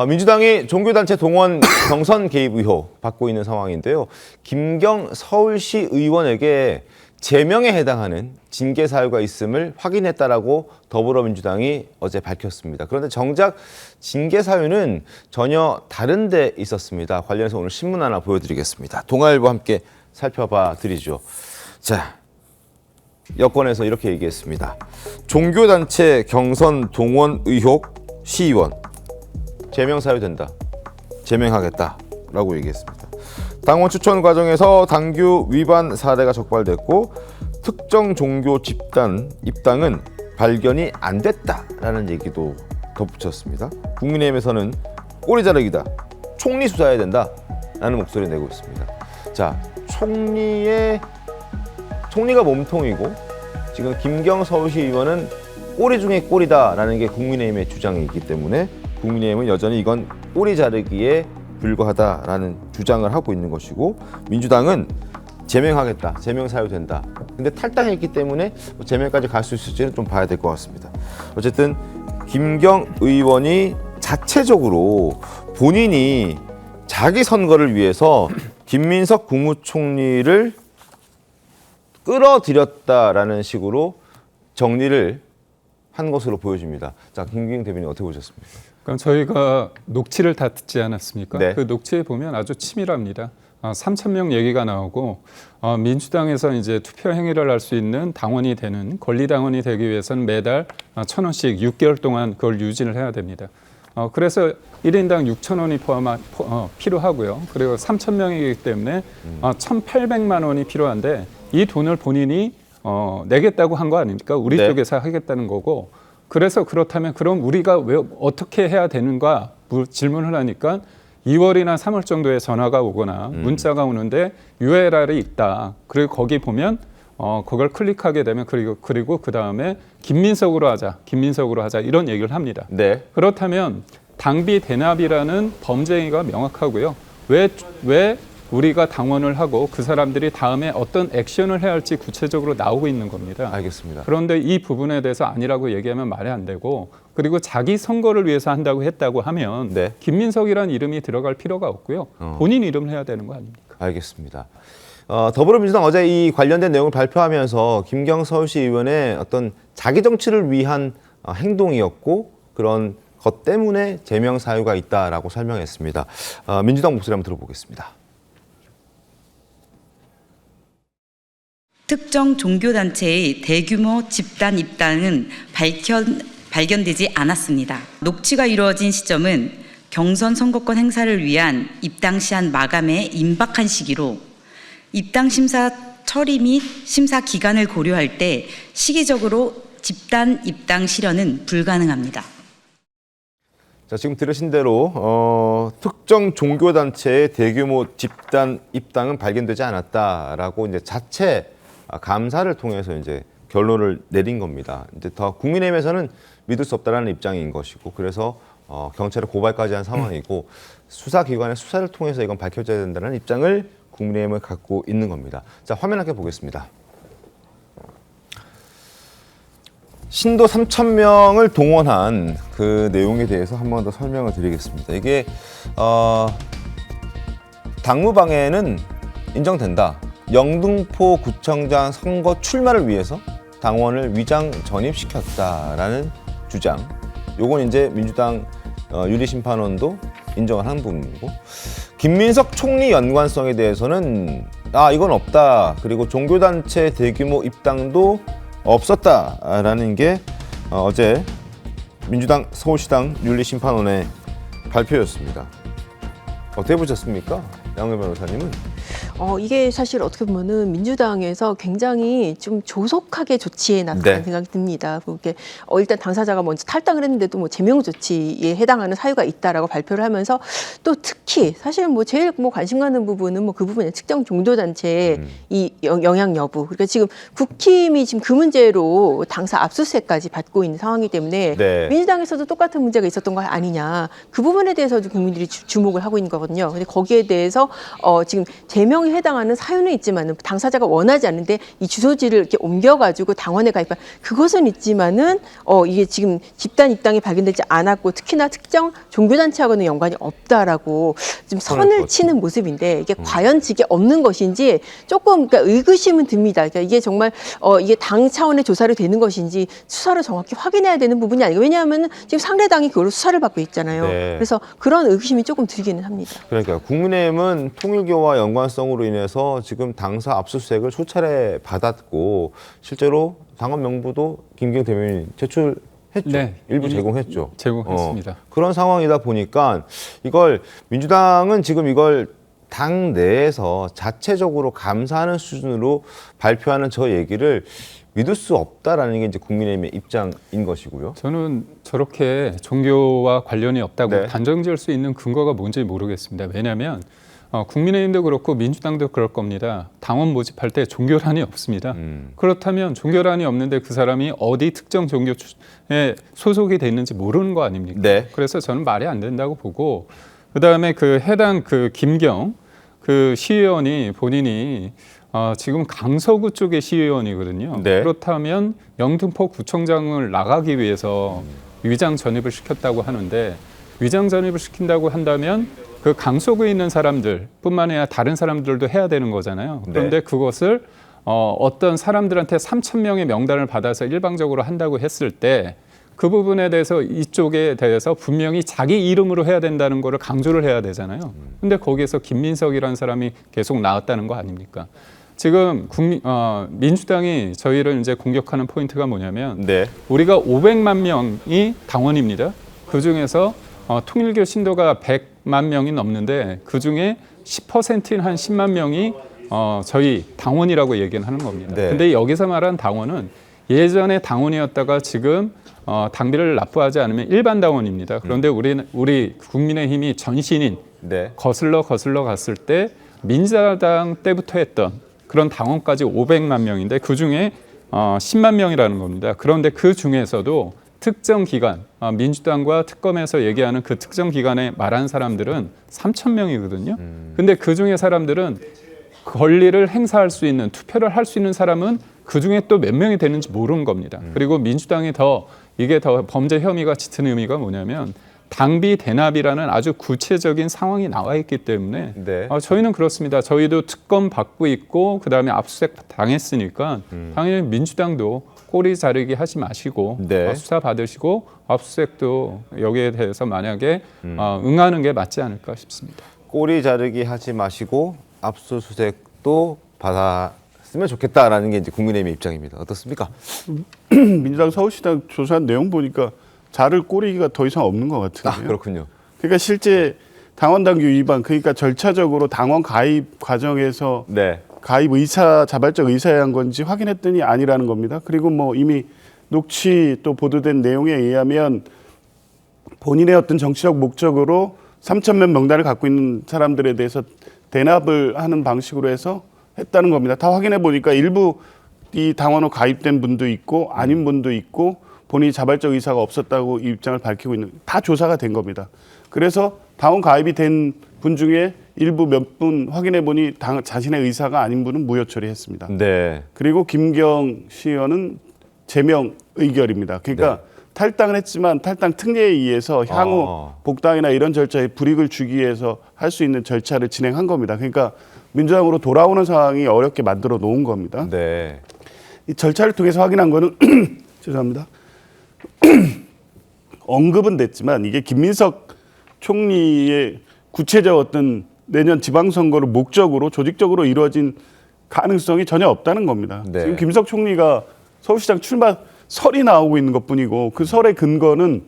민주당이 종교단체 동원 경선 개입 의혹 받고 있는 상황인데요. 김경 서울시 의원에게 제명에 해당하는 징계 사유가 있음을 확인했다라고 더불어민주당이 어제 밝혔습니다. 그런데 정작 징계 사유는 전혀 다른 데 있었습니다. 관련해서 오늘 신문 하나 보여드리겠습니다. 동아일보 함께 살펴봐 드리죠. 자, 여권에서 이렇게 얘기했습니다. 종교단체 경선 동원 의혹 시의원 제명 사유 된다. 제명하겠다라고 얘기했습니다. 당원 추천 과정에서 당규 위반 사례가 적발됐고 특정 종교 집단 입당은 발견이 안 됐다라는 얘기도 덧붙였습니다. 국민의힘에서는 꼬리 자르기다. 총리 수사해야 된다라는 목소리를 내고 있습니다. 자, 총리가 몸통이고 지금 김경 서울시 의원은 꼬리 중에 꼬리다라는 게 국민의힘의 주장이기 때문에 국민의힘은 여전히 이건 꼬리 자르기에 불과하다라는 주장을 하고 있는 것이고 민주당은 제명하겠다, 제명 사유된다. 근데 탈당했기 때문에 제명까지 갈 수 있을지는 좀 봐야 될 것 같습니다. 어쨌든 김경 의원이 자체적으로 본인이 자기 선거를 위해서 김민석 국무총리를 끌어들였다라는 식으로 정리를 한 것으로 보여집니다. 자, 김기경 대변인 어떻게 보셨습니까? 그럼 저희가 녹취를 다 듣지 않았습니까? 네. 그 녹취에 보면 아주 치밀합니다. 3,000명 얘기가 나오고 민주당에서 이제 투표 행위를 할 수 있는 당원이 되는 권리당원이 되기 위해서는 매달 1,000원씩 6개월 동안 그걸 유지를 해야 됩니다. 그래서 1인당 6,000원이 필요하고요. 그리고 3,000명이기 때문에 1,800만 원이 필요한데 이 돈을 본인이 내겠다고 한 거 아닙니까? 우리 네. 쪽에서 하겠다는 거고. 그래서 그렇다면 그럼 우리가 왜 어떻게 해야 되는가 질문을 하니까 2월이나 3월 정도에 전화가 오거나 문자가 오는데 URL이 있다. 그리고 거기 보면 그걸 클릭하게 되면 그리고 그 다음에 김민석으로 하자 이런 얘기를 합니다. 네. 그렇다면 당비 대납이라는 범죄 행위가 명확하고요. 왜 우리가 당원을 하고 그 사람들이 다음에 어떤 액션을 해야 할지 구체적으로 나오고 있는 겁니다. 알겠습니다. 그런데 이 부분에 대해서 아니라고 얘기하면 말이 안 되고 그리고 자기 선거를 위해서 한다고 했다고 하면 네. 김민석이라는 이름이 들어갈 필요가 없고요. 본인 이름을 해야 되는 거 아닙니까? 알겠습니다. 더불어민주당 어제 이 관련된 내용을 발표하면서 김경 서울시 의원의 어떤 자기 정치를 위한 행동이었고 그런 것 때문에 제명 사유가 있다라고 설명했습니다. 민주당 목소리 한번 들어보겠습니다. 특정 종교단체의 대규모 집단 입당은 발견되지 않았습니다. 녹취가 이루어진 시점은 경선 선거권 행사를 위한 입당 시한 마감에 임박한 시기로 입당 심사 처리 및 심사 기간을 고려할 때 시기적으로 집단 입당 실현은 불가능합니다. 자, 지금 들으신 대로 특정 종교단체의 대규모 집단 입당은 발견되지 않았다라고 이제 자체 감사를 통해서 이제 결론을 내린 겁니다. 이제 더 국민의힘에서는 믿을 수 없다라는 입장인 것이고, 그래서 경찰에 고발까지 한 상황이고 수사기관의 수사를 통해서 이건 밝혀져야 된다는 입장을 국민의힘은 갖고 있는 겁니다. 자, 화면 함께 보겠습니다. 신도 3,000명을 동원한 그 내용에 대해서 한 번 더 설명을 드리겠습니다. 이게 당무방해는 인정된다. 영등포 구청장 선거 출마를 위해서 당원을 위장 전입시켰다라는 주장. 요건 이제 민주당 윤리심판원도 인정을 한 부분이고, 김민석 총리 연관성에 대해서는 이건 없다. 그리고 종교단체 대규모 입당도 없었다라는 게 어제 민주당 서울시당 윤리심판원의 발표였습니다. 어떻게 보셨습니까? 양호 변호사님은? 이게 사실 어떻게 보면은 민주당에서 굉장히 좀 조속하게 조치해 나갔다는 생각이 듭니다. 그게 일단 당사자가 먼저 탈당을 했는데도 뭐 제명 조치에 해당하는 사유가 있다라고 발표를 하면서 또 특히 사실 뭐 제일 뭐 관심 가는 부분은 뭐 그 부분에 특정 종교단체의 이 영향 여부. 그러니까 지금 국힘이 지금 그 문제로 당사 압수수색까지 받고 있는 상황이기 때문에 네. 민주당에서도 똑같은 문제가 있었던 거 아니냐. 그 부분에 대해서도 국민들이 주목을 하고 있는 거거든요. 근데 거기에 대해서 지금 제명 공격에 해당하는 사유는 있지만은 당사자가 원하지 않는데 이 주소지를 이렇게 옮겨가지고 당원에 가입한 그것은 있지만은 이게 지금 집단 입당이 발견되지 않았고 특히나 특정 종교단체하고는 연관이 없다라고 좀 선을 치는 모습인데 이게 과연 이게 없는 것인지 조금 그러니까 의구심은 듭니다. 그러니까 이게 정말 이게 당 차원의 조사를 되는 것인지 수사를 정확히 확인해야 되는 부분이 아니고 왜냐하면 지금 상대당이 그걸로 수사를 받고 있잖아요. 네. 그래서 그런 의구심이 조금 들기는 합니다. 그러니까 국민의힘은 통일교와 연관성으로 인해서 지금 당사 압수수색을 수차례 받았고 실제로 당원 명부도 김기현 대변인 제출했죠. 네, 일부 제공했죠. 제공했습니다. 그런 상황이다 보니까 이걸 민주당은 지금 이걸 당 내에서 자체적으로 감사하는 수준으로 발표하는 저 얘기를 믿을 수 없다라는 게 이제 국민의힘의 입장인 것이고요. 저는 저렇게 종교와 관련이 없다고 네. 단정지을 수 있는 근거가 뭔지 모르겠습니다. 왜냐하면 국민의힘도 그렇고 민주당도 그럴 겁니다. 당원 모집할 때 종교란이 없습니다. 그렇다면 종교란이 없는데 그 사람이 어디 특정 종교에 소속이 돼 있는지 모르는 거 아닙니까? 네. 그래서 저는 말이 안 된다고 보고 그다음에 그 해당 그 김경 그 시의원이 본인이 지금 강서구 쪽의 시의원이거든요. 네. 그렇다면 영등포 구청장을 나가기 위해서 위장 전입을 시켰다고 하는데 위장 전입을 시킨다고 한다면 그 강서구에 있는 사람들뿐만 아니라 다른 사람들도 해야 되는 거잖아요. 그런데 네. 그것을 어떤 사람들한테 3,000명의 명단을 받아서 일방적으로 한다고 했을 때 그 부분에 대해서 이쪽에 대해서 분명히 자기 이름으로 해야 된다는 거를 강조를 해야 되잖아요. 근데 거기에서 김민석이라는 사람이 계속 나왔다는 거 아닙니까? 지금 민주당이 저희를 이제 공격하는 포인트가 뭐냐면 네. 우리가 500만 명이 당원입니다. 그 중에서 통일교 신도가 100만 명이 넘는데 그 중에 10%인 한 10만 명이 저희 당원이라고 얘기는 하는 겁니다. 네. 근데 여기서 말하는 당원은 예전에 당원이었다가 지금 당비를 납부하지 않으면 일반 당원입니다. 그런데 우리 국민의힘이 전신인 네. 거슬러 갔을 때 민주당 때부터 했던 그런 당원까지 500만 명인데 그중에 10만 명이라는 겁니다. 그런데 그 중에서도 특정 기간, 민주당과 특검에서 얘기하는 그 특정 기간에 말한 사람들은 3천 명이거든요. 근데 그 중에 사람들은 권리를 행사할 수 있는 투표를 할 수 있는 사람은 그 중에 또 몇 명이 되는지 모르는 겁니다. 그리고 민주당이 이게 더 범죄 혐의가 짙은 의미가 뭐냐면 당비 대납이라는 아주 구체적인 상황이 나와 있기 때문에 네. 저희는 그렇습니다. 저희도 특검 받고 있고 그다음에 압수수색 당했으니까 당연히 민주당도 꼬리 자르기 하지 마시고 네. 수사 받으시고 압수수색도 여기에 대해서 만약에 응하는 게 맞지 않을까 싶습니다. 꼬리 자르기 하지 마시고 압수수색도 받았으면 좋겠다라는 게 이제 국민의힘의 입장입니다. 어떻습니까? 민주당 서울시당 조사한 내용 보니까 자를 꼬리가 더 이상 없는 것 같은데요. 그렇군요. 그러니까 실제 당원당규 위반, 그러니까 절차적으로 당원 가입 과정에서 네. 가입 의사, 자발적 의사에 한 건지 확인했더니 아니라는 겁니다. 그리고 뭐 이미 녹취 또 보도된 내용에 의하면 본인의 어떤 정치적 목적으로 3,000명 명단을 갖고 있는 사람들에 대해서 대납을 하는 방식으로 해서 했다는 겁니다. 다 확인해 보니까 일부 이 당원으로 가입된 분도 있고 아닌 분도 있고 본인이 자발적 의사가 없었다고 입장을 밝히고 있는, 다 조사가 된 겁니다. 그래서 당원 가입이 된 분 중에 일부 몇 분 확인해 보니 자신의 의사가 아닌 분은 무효 처리했습니다. 네. 그리고 김경 시의원은 제명 의결입니다. 그러니까 탈당을 했지만 탈당 특례에 의해서 향후 복당이나 이런 절차에 불이익을 주기 위해서 할 수 있는 절차를 진행한 겁니다. 그러니까 민주당으로 돌아오는 상황이 어렵게 만들어 놓은 겁니다. 네. 이 절차를 통해서 확인한 거는 죄송합니다. 언급은 됐지만 이게 김민석 총리의 구체적 어떤 내년 지방선거를 목적으로 조직적으로 이루어진 가능성이 전혀 없다는 겁니다. 네. 지금 김민석 총리가 서울시장 출마 설이 나오고 있는 것뿐이고 그 설의 근거는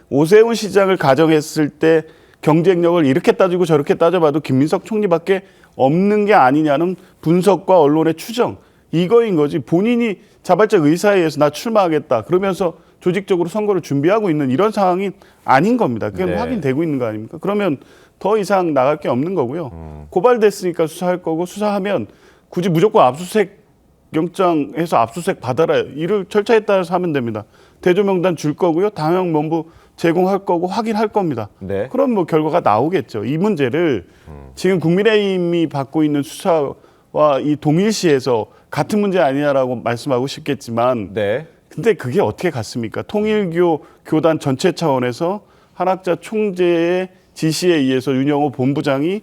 오세훈 시장을 가정했을 때 경쟁력을 이렇게 따지고 저렇게 따져봐도 김민석 총리밖에 없는 게 아니냐는 분석과 언론의 추정, 이거인 거지. 본인이 자발적 의사에 의해서 나 출마하겠다 그러면서 조직적으로 선거를 준비하고 있는 이런 상황이 아닌 겁니다. 그게 네. 확인되고 있는 거 아닙니까? 그러면 더 이상 나갈 게 없는 거고요. 고발됐으니까 수사할 거고, 수사하면 굳이 무조건 압수수색 영장해서 압수수색 받아라, 이를 절차에 따라서 하면 됩니다. 대조명단 줄 거고요. 당원 명부 제공할 거고 확인할 겁니다. 네. 그럼 뭐 결과가 나오겠죠. 이 문제를 지금 국민의힘이 받고 있는 수사와 이 동일시해서 같은 문제 아니냐라고 말씀하고 싶겠지만 네. 근데 그게 어떻게 갔습니까? 통일교 교단 전체 차원에서 한학자 총재의 지시에 의해서 윤영호 본부장이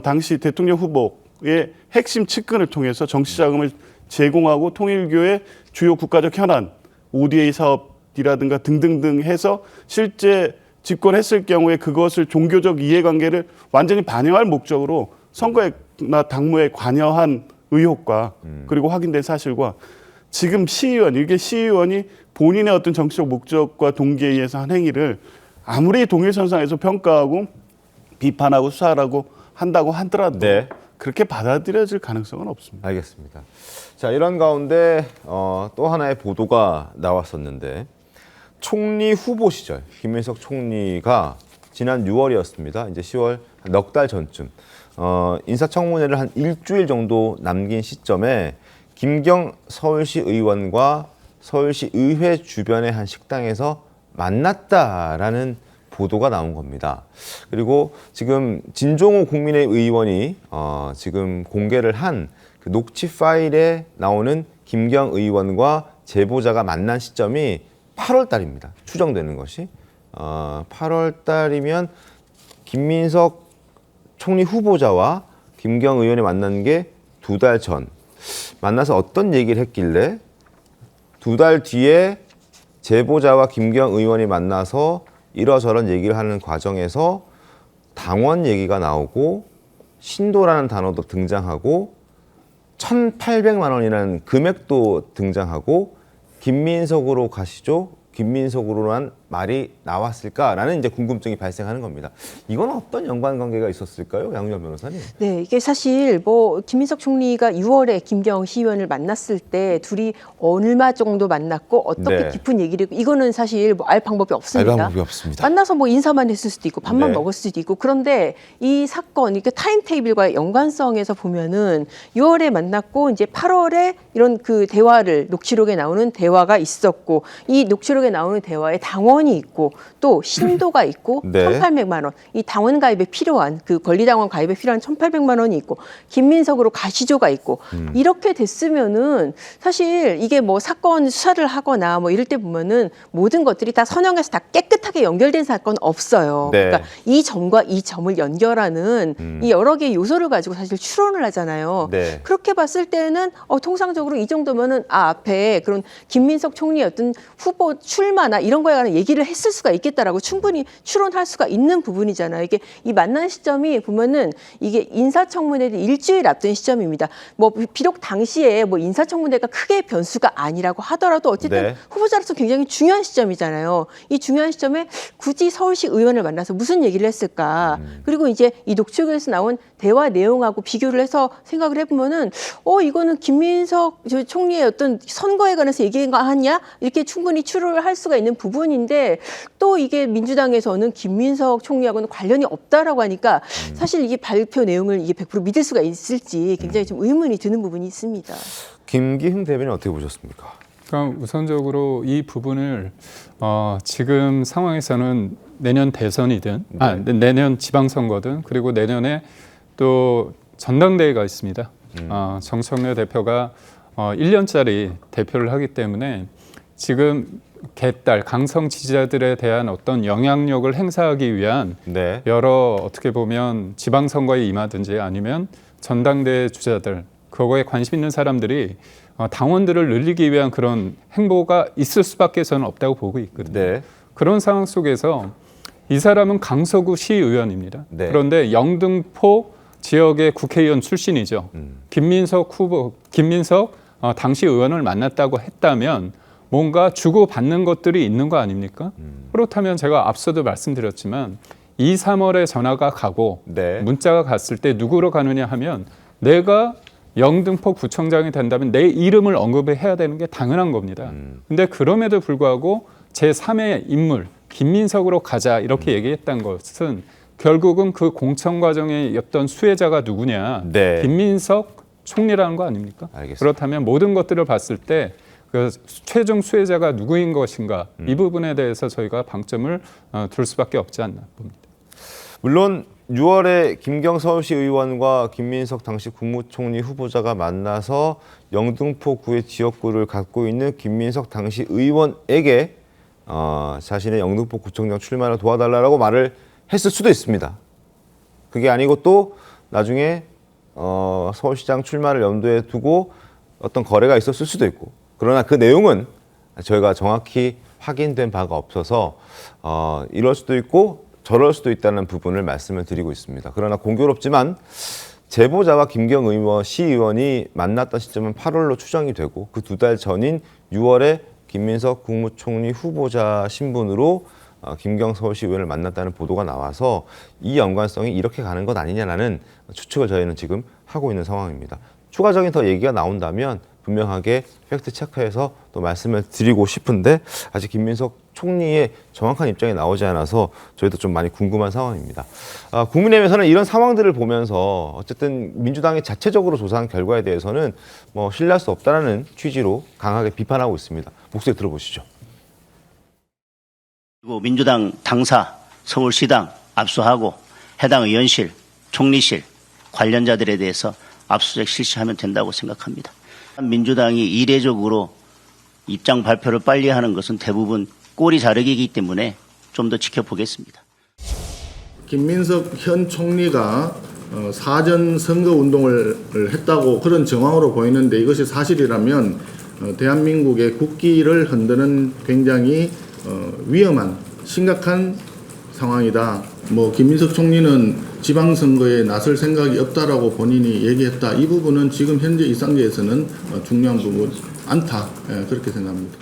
당시 대통령 후보의 핵심 측근을 통해서 정치자금을 제공하고 통일교의 주요 국가적 현안, ODA 사업이라든가 등등등 해서 실제 집권했을 경우에 그것을 종교적 이해관계를 완전히 반영할 목적으로 선거나 당무에 관여한 의혹과 그리고 확인된 사실과 지금 시의원이 본인의 어떤 정치적 목적과 동기에 의해서 한 행위를 아무리 동일선상에서 평가하고 비판하고 수사하라고 한다고 하더라도 네. 그렇게 받아들여질 가능성은 없습니다. 알겠습니다. 자, 이런 가운데 또 하나의 보도가 나왔었는데 총리 후보 시절 김민석 총리가 지난 6월이었습니다. 이제 10월 넉 달 전쯤 인사청문회를 한 일주일 정도 남긴 시점에 김경 서울시 의원과 서울시 의회 주변의 한 식당에서 만났다라는 보도가 나온 겁니다. 그리고 지금 진종호 국민의힘 의원이 지금 공개를 한 그 녹취 파일에 나오는 김경 의원과 제보자가 만난 시점이 8월 달입니다. 추정되는 것이 8월 달이면 김민석 총리 후보자와 김경 의원이 만난 게 2달 전. 만나서 어떤 얘기를 했길래 2달 뒤에 제보자와 김경 의원이 만나서 이러저런 얘기를 하는 과정에서 당원 얘기가 나오고 신도라는 단어도 등장하고 1,800만 원이라는 금액도 등장하고 김민석으로 가시죠? 김민석으로란 말이 나왔을까라는 이제 궁금증이 발생하는 겁니다. 이건 어떤 연관관계가 있었을까요, 양유한 변호사님? 네, 이게 사실 뭐 김민석 총리가 6월에 김경 시의원을 만났을 때 둘이 얼마 정도 만났고 어떻게 네. 깊은 얘기를 이거는 사실 뭐 알 방법이 없습니다. 알 방법이 없습니다. 만나서 뭐 인사만 했을 수도 있고 밥만 네. 먹을 수도 있고 그런데 이 사건 이게 타임테이블과의 연관성에서 보면은 6월에 만났고 이제 8월에 이런 그 대화를 녹취록에 나오는 대화가 있었고 이 녹취록에 나오는 대화에 당원이 있고 또 신도가 있고 네. 1,800만 원. 이 당원 가입에 필요한 그 권리당원 가입에 필요한 1,800만 원이 있고 김민석으로 가시조가 있고 이렇게 됐으면은 사실 이게 뭐 사건 수사를 하거나 뭐 이럴 때 보면은 모든 것들이 다 선형해서 다 깨끗하게 연결된 사건은 없어요. 네. 그러니까 이 점과 이 점을 연결하는 이 여러 개의 요소를 가지고 사실 추론을 하잖아요. 네. 그렇게 봤을 때는 통상적으로 이 정도면은 앞에 그런 김민석 총리의 어떤 후보 출마나 이런 거에 관한 얘기를 했을 수가 있겠다라고 충분히 추론할 수가 있는 부분이잖아요. 이게 이 만난 시점이 보면은 이게 인사청문회를 일주일 앞둔 시점입니다. 뭐 비록 당시에 뭐 인사청문회가 크게 변수가 아니라고 하더라도 어쨌든 네. 후보자로서 굉장히 중요한 시점이잖아요. 이 중요한 시점에 굳이 서울시 의원을 만나서 무슨 얘기를 했을까? 그리고 이제 이 녹취록에서 나온 대화 내용하고 비교를 해서 생각을 해보면은 이거는 김민석 총리의 어떤 선거에 관해서 얘기한 거 아니야? 이렇게 충분히 추론을 할 수가 있는 부분인데 또 이게 민주당에서는 김민석 총리하고는 관련이 없다라고 하니까 사실 이게 발표 내용을 이게 100% 믿을 수가 있을지 굉장히 좀 의문이 드는 부분이 있습니다. 김기흥 대변인 어떻게 보셨습니까? 그러니까 우선적으로 이 부분을 지금 상황에서는 내년 대선이든 내년 지방선거든 그리고 내년에 또 전당대회가 있습니다. 정청래 대표가 1년짜리 대표를 하기 때문에 지금 개딸 강성 지지자들에 대한 어떤 영향력을 행사하기 위한 네. 여러 어떻게 보면 지방선거에 임하든지 아니면 전당대회 주자들 그거에 관심 있는 사람들이 당원들을 늘리기 위한 그런 행보가 있을 수밖에 저는 없다고 보고 있거든요. 네. 그런 상황 속에서 이 사람은 강서구 시의원입니다. 네. 그런데 영등포 지역의 국회의원 출신이죠. 김민석 당시 의원을 만났다고 했다면 뭔가 주고받는 것들이 있는 거 아닙니까? 그렇다면 제가 앞서도 말씀드렸지만 2, 3월에 전화가 가고 네. 문자가 갔을 때 누구로 가느냐 하면 내가 영등포 구청장이 된다면 내 이름을 언급해야 되는 게 당연한 겁니다. 근데 그럼에도 불구하고 제3의 인물 김민석으로 가자 이렇게 얘기했던 것은 결국은 그 공천 과정의 어떤 수혜자가 누구냐 네. 김민석 총리라는 거 아닙니까? 알겠습니다. 그렇다면 모든 것들을 봤을 때 그 최종 수혜자가 누구인 것인가 이 부분에 대해서 저희가 방점을 둘 수밖에 없지 않나 봅니다. 물론 6월에 김경 서울시 의원과 김민석 당시 국무총리 후보자가 만나서 영등포구의 지역구를 갖고 있는 김민석 당시 의원에게 자신의 영등포구청장 출마를 도와달라고 말을 했을 수도 있습니다. 그게 아니고 또 나중에 서울시장 출마를 염두에 두고 어떤 거래가 있었을 수도 있고, 그러나 그 내용은 저희가 정확히 확인된 바가 없어서 이럴 수도 있고 저럴 수도 있다는 부분을 말씀을 드리고 있습니다. 그러나 공교롭지만 제보자와 김경 의원, 시의원이 만났던 시점은 8월로 추정이 되고 그 2달 전인 6월에 김민석 국무총리 후보자 신분으로 김경 서울시 의원을 만났다는 보도가 나와서 이 연관성이 이렇게 가는 것 아니냐라는 추측을 저희는 지금 하고 있는 상황입니다. 추가적인 더 얘기가 나온다면 분명하게 팩트 체크해서 또 말씀을 드리고 싶은데 아직 김민석 총리의 정확한 입장이 나오지 않아서 저희도 좀 많이 궁금한 상황입니다. 국민의힘에서는 이런 상황들을 보면서 어쨌든 민주당이 자체적으로 조사한 결과에 대해서는 뭐 신뢰할 수 없다는 취지로 강하게 비판하고 있습니다. 목소리 들어보시죠. 그리고 민주당 당사, 서울시당 압수하고 해당 의원실, 총리실 관련자들에 대해서 압수수색 실시하면 된다고 생각합니다. 민주당이 이례적으로 입장 발표를 빨리 하는 것은 대부분 꼬리 자르기이기 때문에 좀 더 지켜보겠습니다. 김민석 현 총리가 사전 선거 운동을 했다고 그런 정황으로 보이는데 이것이 사실이라면 대한민국의 국기를 흔드는 굉장히 위험한 심각한 상황이다. 김민석 총리는 지방선거에 나설 생각이 없다라고 본인이 얘기했다. 이 부분은 지금 현재 이 단계에서는 중요한 부분 않다. 그렇게 생각합니다.